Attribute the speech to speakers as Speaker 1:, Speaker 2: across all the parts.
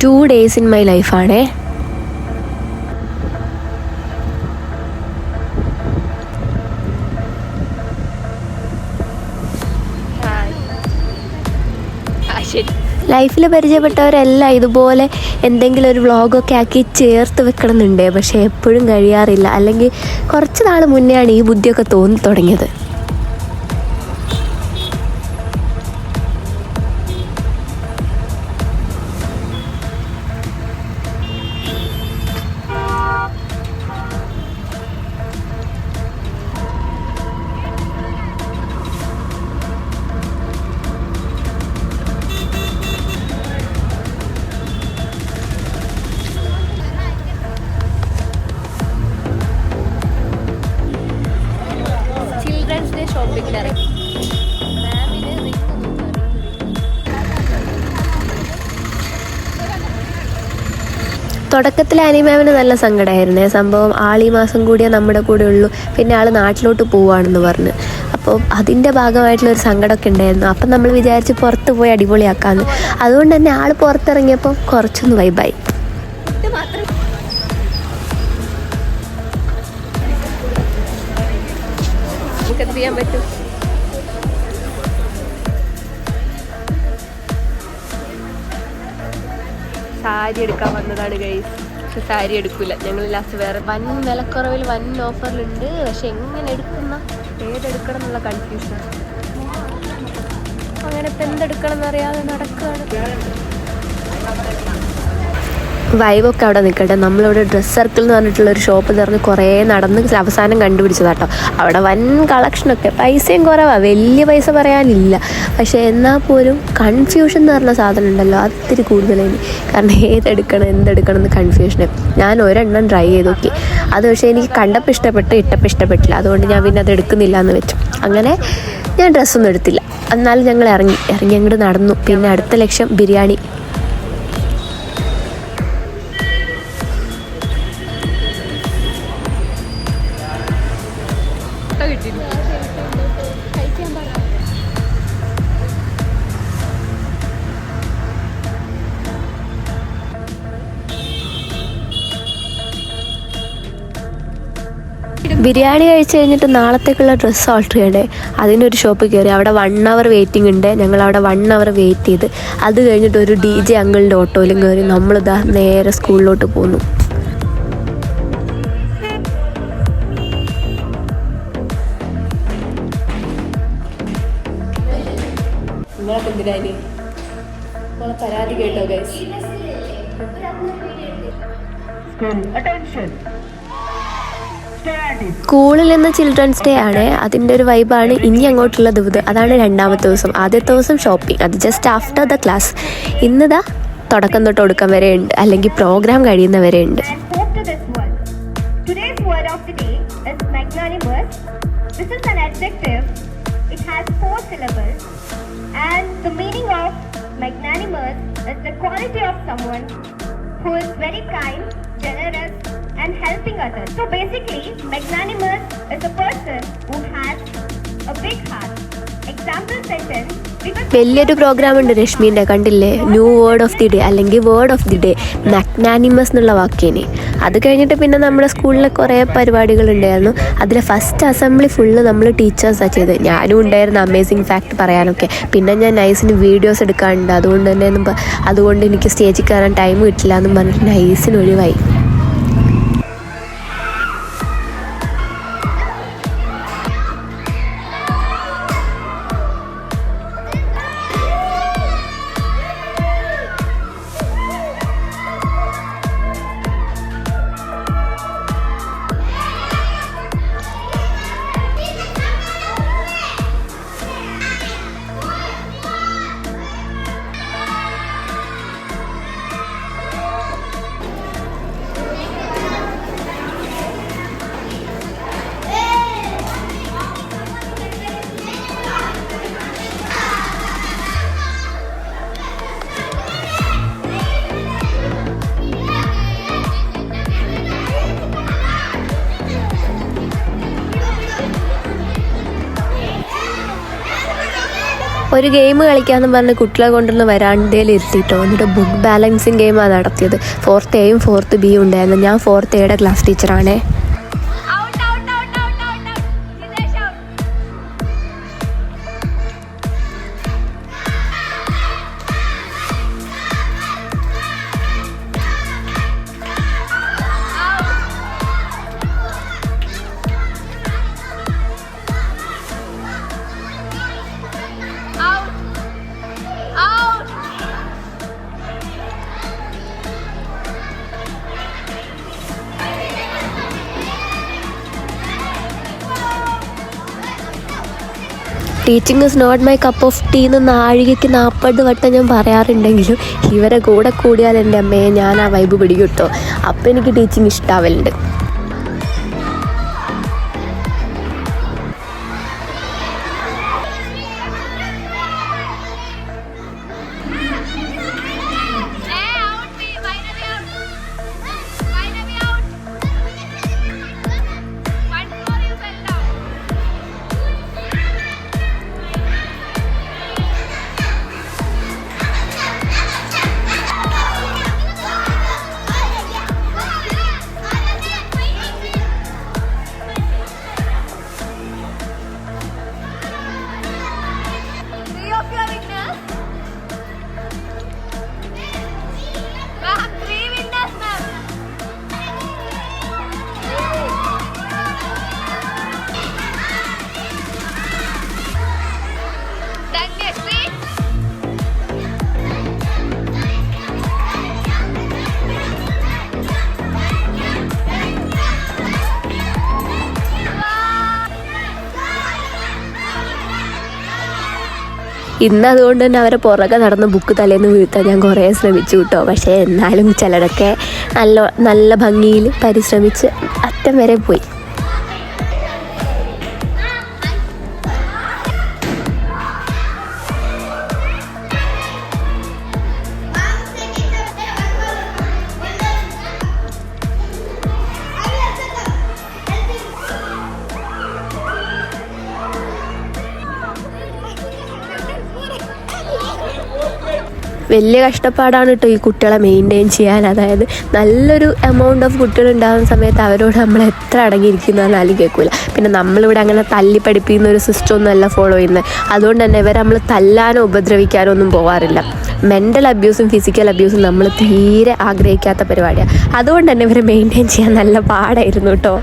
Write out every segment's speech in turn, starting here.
Speaker 1: 2 days in my life ആണേ. ലൈഫിൽ പരിചയപ്പെട്ടവരെല്ലാം ഇതുപോലെ എന്തെങ്കിലും ഒരു വ്ളോഗൊക്കെ ആക്കി ചേർത്ത് വെക്കണമെന്നുണ്ട്, പക്ഷേ എപ്പോഴും കഴിയാറില്ല. അല്ലെങ്കിൽ കുറച്ച് നാൾ മുന്നെയാണ് ഈ ബുദ്ധിയൊക്കെ തോന്നി തുടങ്ങിയത്. തുടക്കത്തിൽ അനിമാമിന് നല്ല സങ്കടമായിരുന്നേ. സംഭവം ആൾ ഈ മാസം കൂടിയേ നമ്മുടെ കൂടെ ഉള്ളൂ, പിന്നെ ആൾ നാട്ടിലോട്ട് പോവുകയാണെന്ന് പറഞ്ഞ്. അപ്പോൾ അതിൻ്റെ ഭാഗമായിട്ടുള്ളൊരു സങ്കടമൊക്കെ ഉണ്ടായിരുന്നു. അപ്പം നമ്മൾ വിചാരിച്ച് പുറത്ത് പോയി അടിപൊളിയാക്കാമെന്ന്. അതുകൊണ്ട് തന്നെ ആൾ പുറത്തിറങ്ങിയപ്പോൾ കുറച്ചൊന്ന് വൈബായി. ചെയ്യാൻ പറ്റും. സാരി എടുക്കാൻ വന്നതാണ് ഗൈസ്, പക്ഷെ സാരി എടുക്കില്ല. ഞങ്ങൾ ലാസ്റ്റ് വേറെ വൻ വിലക്കുറവിൽ വൻ ഓഫറിലുണ്ട്, പക്ഷെ എങ്ങനെ ഏതെടുക്കണം എന്നുള്ള കൺഫ്യൂഷൻ. അങ്ങനെ ഇപ്പം എന്തെടുക്കണം എന്നറിയാതെ നടക്കുകയാണ്. വൈബൊക്കെ അവിടെ നിൽക്കട്ടെ. നമ്മളിവിടെ ഡ്രസ്സ് സർക്കിൾ എന്ന് പറഞ്ഞിട്ടുള്ളൊരു ഷോപ്പ് നിറഞ്ഞ് കുറേ നടന്ന് അവസാനം കണ്ടുപിടിച്ചതാട്ടോ. അവിടെ വൻ കളക്ഷനൊക്കെ, പൈസയും കുറവാണ്, വലിയ പൈസ പറയാനില്ല. പക്ഷേ എന്നാൽ പോലും കൺഫ്യൂഷൻ എന്ന് പറഞ്ഞ സാധനം ഉണ്ടല്ലോ, അത് ഇത്തിരി കൂടുതലാണ്. കാരണം എന്തെടുക്കണം എന്ന് കൺഫ്യൂഷന്. ഞാൻ ഒരെണ്ണം ട്രൈ ചെയ്ത് നോക്കി, അത് പക്ഷേ എനിക്ക് കണ്ടപ്പോൾ ഇഷ്ടപ്പെട്ട്, ഇട്ടപ്പോൾ ഇഷ്ടപ്പെട്ടില്ല. അതുകൊണ്ട് ഞാൻ പിന്നെ അത് എടുക്കുന്നില്ല എന്ന് വെച്ചു. അങ്ങനെ ഞാൻ ഡ്രസ്സൊന്നും എടുത്തില്ല. എന്നാലും ഞങ്ങൾ ഇറങ്ങി അങ്ങോട്ട് നടന്നു. പിന്നെ അടുത്ത ലക്ഷ്യം ബിരിയാണി. ബിരിയാണി കഴിച്ച് കഴിഞ്ഞിട്ട് നാളത്തേക്കുള്ള ഡ്രസ്സ് ഓൾട്ടർ ചെയ്യണ്ടേ. അതിനൊരു ഷോപ്പ് കയറി. അവിടെ 1 hour വെയിറ്റിംഗ് ഉണ്ട്. ഞങ്ങളവിടെ 1 hour വെയിറ്റ് ചെയ്ത് അത് കഴിഞ്ഞിട്ട് ഒരു DJ അങ്കിളിൻ്റെ ഓട്ടോയിലും കയറി നമ്മളിതാ നേരെ സ്കൂളിലോട്ട് പോന്നു. പരാതി കേട്ടോ ഗൈസ്. സ്കൂളിൽ നിന്ന് ചിൽഡ്രൻസ് ഡേ ആണ്, അതിൻ്റെ ഒരു വൈബാണ് ഇനി അങ്ങോട്ടുള്ള ദിവസം. അതാണ് 2ാമത്തെ ദിവസം. ആദ്യത്തെ ദിവസം ഷോപ്പിംഗ്, അത് ജസ്റ്റ് ആഫ്റ്റർ ദ ക്ലാസ്. ഇന്നിതാ തുടക്കം തൊട്ട് ഒടുക്കം വരെ ഉണ്ട്, അല്ലെങ്കിൽ പ്രോഗ്രാം കഴിയുന്നവരെ ഉണ്ട്.
Speaker 2: Generous and helping others. So basically, magnanimous is a person who has a big heart. Example sentence.
Speaker 1: വലിയൊരു പ്രോഗ്രാം ഉണ്ട് രശ്മീൻ്റെ, കണ്ടില്ലേ? New word of the day അല്ലെങ്കിൽ വേർഡ് ഓഫ് ദി ഡേ, മാഗ്നാനിമസ് എന്നുള്ള വാക്കിന്. അത് കഴിഞ്ഞിട്ട് പിന്നെ നമ്മുടെ സ്കൂളിലെ കുറേ പരിപാടികളുണ്ടായിരുന്നു. അതിലെ ഫസ്റ്റ് അസംബ്ലി ഫുള്ള് നമ്മൾ ടീച്ചേഴ്സാണ് ചെയ്തത്. ഞാനും ഉണ്ടായിരുന്നു അമേസിങ് ഫാക്ട് പറയാനൊക്കെ. പിന്നെ ഞാൻ നൈസിന് വീഡിയോസ് എടുക്കാറുണ്ട്, അതുകൊണ്ട് എനിക്ക് സ്റ്റേജിൽ കയറാൻ ടൈം കിട്ടില്ല എന്നും പറഞ്ഞിട്ട് നൈസിന് ഒഴിവായി. ഒരു ഗെയിം കളിക്കാമെന്ന് പറഞ്ഞ് കുട്ടികളെ കൊണ്ടുവന്ന് വരാണ്ടയിൽ ഇരുത്തിയിട്ടോ. എന്നിട്ട് ബുക്ക് ബാലൻസിങ് ഗെയിമാണ് നടത്തിയത്. 4th Aയും 4th Bയും ഉണ്ടായിരുന്നു. ഞാൻ 4th Aയുടെ ക്ലാസ് ടീച്ചറാണേ. Teaching is not my cup of tea എന്ന് നാഴികയ്ക്ക് 40 വട്ടം ഞാൻ പറയാറുണ്ടെങ്കിലും ഇവരെ കൂടെ കൂടിയാൽ എൻ്റെ അമ്മയെ ഞാൻ ആ വൈബ് പിടികിട്ടോ. അപ്പം എനിക്ക് ടീച്ചിങ് ഇഷ്ടാവലുണ്ട്. ഇന്ന് അതുകൊണ്ട് തന്നെ അവരെ പുറകെ നടന്ന് ബുക്ക് തലേന്ന് വീഴ്ത്താൻ ഞാൻ കുറേ ശ്രമിച്ചു കേട്ടോ. പക്ഷേ എന്നാലും ചിലരൊക്കെ നല്ല ഭംഗിയിൽ പരിശ്രമിച്ച് അറ്റം വരെ പോയി. വലിയ കഷ്ടപ്പാടാണ് കേട്ടോ ഈ കുട്ടികളെ മെയിൻറ്റെയിൻ ചെയ്യാൻ. അതായത് നല്ലൊരു എമൗണ്ട് ഓഫ് കുട്ടികൾ ഉണ്ടാകുന്ന സമയത്ത് അവരോട് നമ്മൾ എത്ര അടങ്ങിയിരിക്കുന്നതെന്നാലും കേൾക്കില്ല. പിന്നെ നമ്മളിവിടെ അങ്ങനെ തല്ലി പഠിപ്പിക്കുന്ന ഒരു സിസ്റ്റം ഒന്നുമല്ല ഫോളോ ചെയ്യുന്നത്. അതുകൊണ്ട് തന്നെ ഇവരെ നമ്മൾ തല്ലാനോ ഉപദ്രവിക്കാനോ ഒന്നും പോകാറില്ല. മെൻ്റൽ അബ്യൂസും ഫിസിക്കൽ അബ്യൂസും നമ്മൾ തീരെ ആഗ്രഹിക്കാത്ത പരിപാടിയാണ്. അതുകൊണ്ട് തന്നെ ഇവരെ മെയിൻറ്റെയിൻ ചെയ്യാൻ നല്ല പാടായിരുന്നു കേട്ടോ.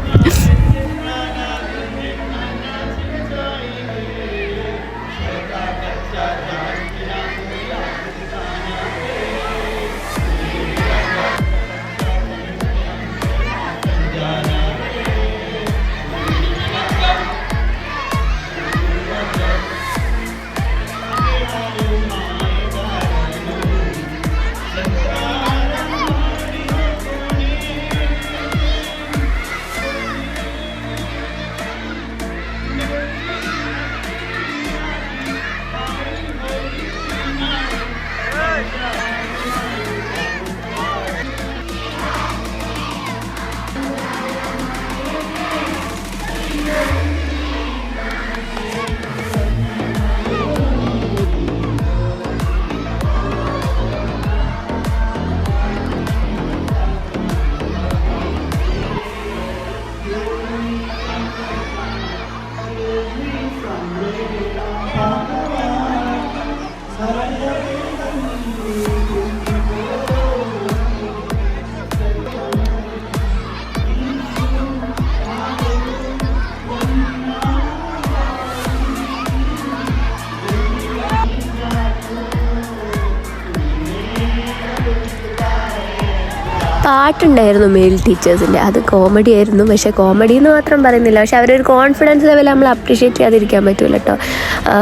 Speaker 1: പാട്ടുണ്ടായിരുന്നു മെയിൽ ടീച്ചേഴ്സിൻ്റെ. അത് കോമഡി ആയിരുന്നു. പക്ഷേ കോമഡി എന്ന് മാത്രം പറയുന്നില്ല, പക്ഷേ അവരൊരു കോൺഫിഡൻസ് ലെവൽ നമ്മൾ അപ്രീഷിയേറ്റ് ചെയ്യാതിരിക്കാൻ പറ്റില്ല കേട്ടോ.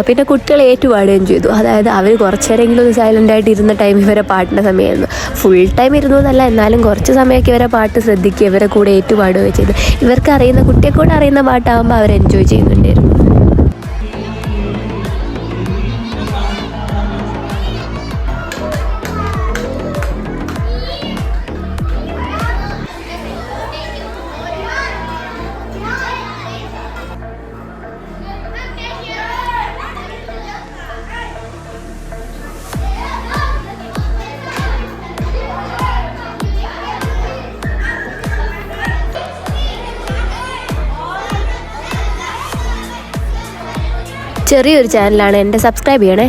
Speaker 1: പിന്നെ കുട്ടികൾ ഏറ്റുപാടുകയും ചെയ്തു. അതായത് അവർ കുറച്ച് നേരമെങ്കിലും ഒന്ന് സൈലൻ്റ് ആയിട്ട് ഇരുന്ന ടൈം ഇവരെ പാട്ടിൻ്റെ സമയമായിരുന്നു. ഫുൾ ടൈം ഇരുന്നു എന്നല്ല, എന്നാലും കുറച്ച് സമയമൊക്കെ ഇവരെ പാട്ട് ശ്രദ്ധിക്കുക, ഇവരെ കൂടെ ഏറ്റുപാടുകയും ചെയ്തു. ഇവർക്ക് അറിയുന്ന, കുട്ടിയെ കൂടെ അറിയുന്ന പാട്ടാകുമ്പോൾ അവർ എൻജോയ് ചെയ്യുന്നുണ്ടായിരുന്നു. ചെറിയൊരു ചാനലാണ്, എൻ്റെ സബ്സ്ക്രൈബ് ചെയ്യണേ.